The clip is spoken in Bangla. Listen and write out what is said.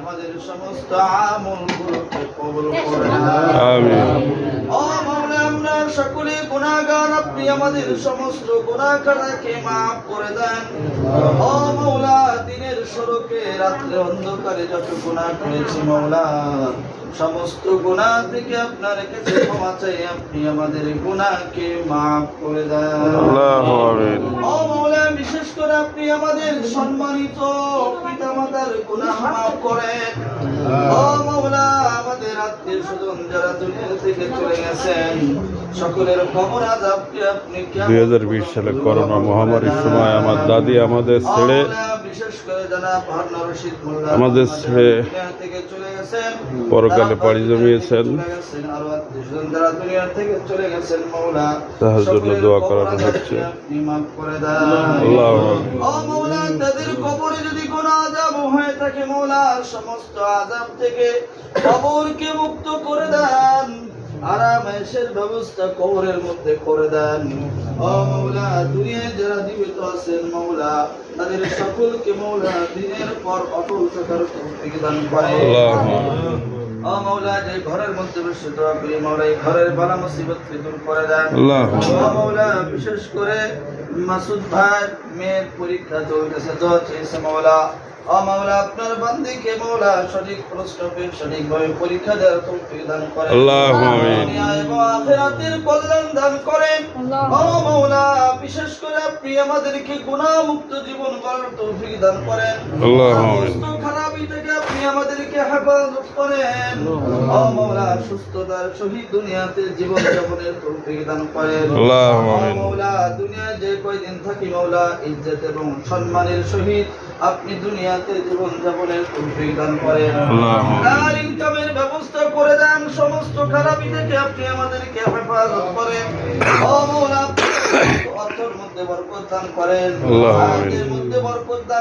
আমাদের সমস্ত আমলগুলোকে কবুল করে নেন। আমিন। ও মাওলা, আমরা সকলে গুনাহগার, আপনি আমাদের সমস্ত গুনাহ খাতাকে মাফ করে দেন। ও মাওলা, দিনের সড়কে রাত্রে অন্ধকারে যত গুনাহ করেছি মাওলা, সমস্ত গুনাহ থেকে আপনার কাছে ক্ষমা চাই, আপনি আমাদের গুনাহকে মাফ করে দেন। আল্লাহু আমিন। ও মাওলা, বিশেষ করে আপনি আমাদের সম্মানিত পিতামাতার গুনাহ মাফ করেন। ও মাওলা, আমাদের আত্মীয় স্বজন যারা দুনিয়া থেকে চলে গেছেন, সকলের কবর আযাবকে আপনি 2020 সালে করোনা মহামারীর সময় আমার দাদি আমাদের ছেড়ে বিশেষ করে জনাব হারুন রশিদ মোল্লা আমাদের ছেড়ে দুনিয়া থেকে চলে গেছেন, পরকালে পাড়ি জমিয়েছেন। আরো আত্মীয় স্বজন যারা দুনিয়া থেকে চলে গেছেন মাওলা, তাদের জন্য সকলের দোয়া কবর করানো আযাবকে হচ্ছে। আপনি মাফ করে দেন। আল্লাহু আমিন। ও মাওলা, তাদের কবরে যদি কোনো আযাব হয়ে থাকে মাওলা, সমস্ত আযাব থেকে কবরকে মুক্ত করে দেন, আরামের ব্যবস্থা কবরের মধ্যে করে দেন। ও মাওলা, দুনিয়ায় যারা জীবিত আছেন মাওলা, তাদের সকলকে মাওলা দিনের পর অটল থাকার তৌফিক দান করেন। আল্লাহু আমিন। ও মাওলা, যে ঘরের মধ্যে বসে দোয়া করি মাওলা, এই ঘরের বালা মুসিবত দূর করে দেন। আল্লাহু ও মাওলা, বিশেষ করে মাসুদ ভাই মেয়ের পরীক্ষা চলতেছে, দোয়া চেয়েছে মাওলা। ও মাওলা, আপনার বান্দিকে মাওলা সঠিক প্রশ্নকে সঠিকভাবে পরীক্ষা দেওয়ার তৌফিক দান করেন। আল্লাহু আমিন। দুনিয়া এবং আখিরাতের কল্যাণ দান করেন। ও মাওলা, বিশেষ করে আপনি আমাদেরকে গুনাহ মুক্ত জীবন গড়ার তৌফিক দান করেন। আল্লাহু আমিন। সমস্ত খারাপি থেকে আপনি আমাদেরকে হেফাজত করেন। ও মাওলা, সুস্থতার সহিত দুনিয়াতে জীবন যাপনের তৌফিক দান করেন। আল্লাহু ও আমিন। মাওলা, দুনিয়ায় যে কয়দিন থাকি মাওলা, ইজ্জত এবং সম্মানের সহিত আপনি দুনিয়াতে জীবন যাপনের তৌফিক দান করেন। আল্লাহু আমিন। আর ইনকামের ব্যবস্থা করে দেন, সমস্ত খারাপি থেকে আপনি আমাদেরকে হেফাজত করেন। ও মাওলা, অর্থের মধ্যে বরকত দান করেন, আল্লাহু আমিন। হায়াতের মধ্যে বরকত দান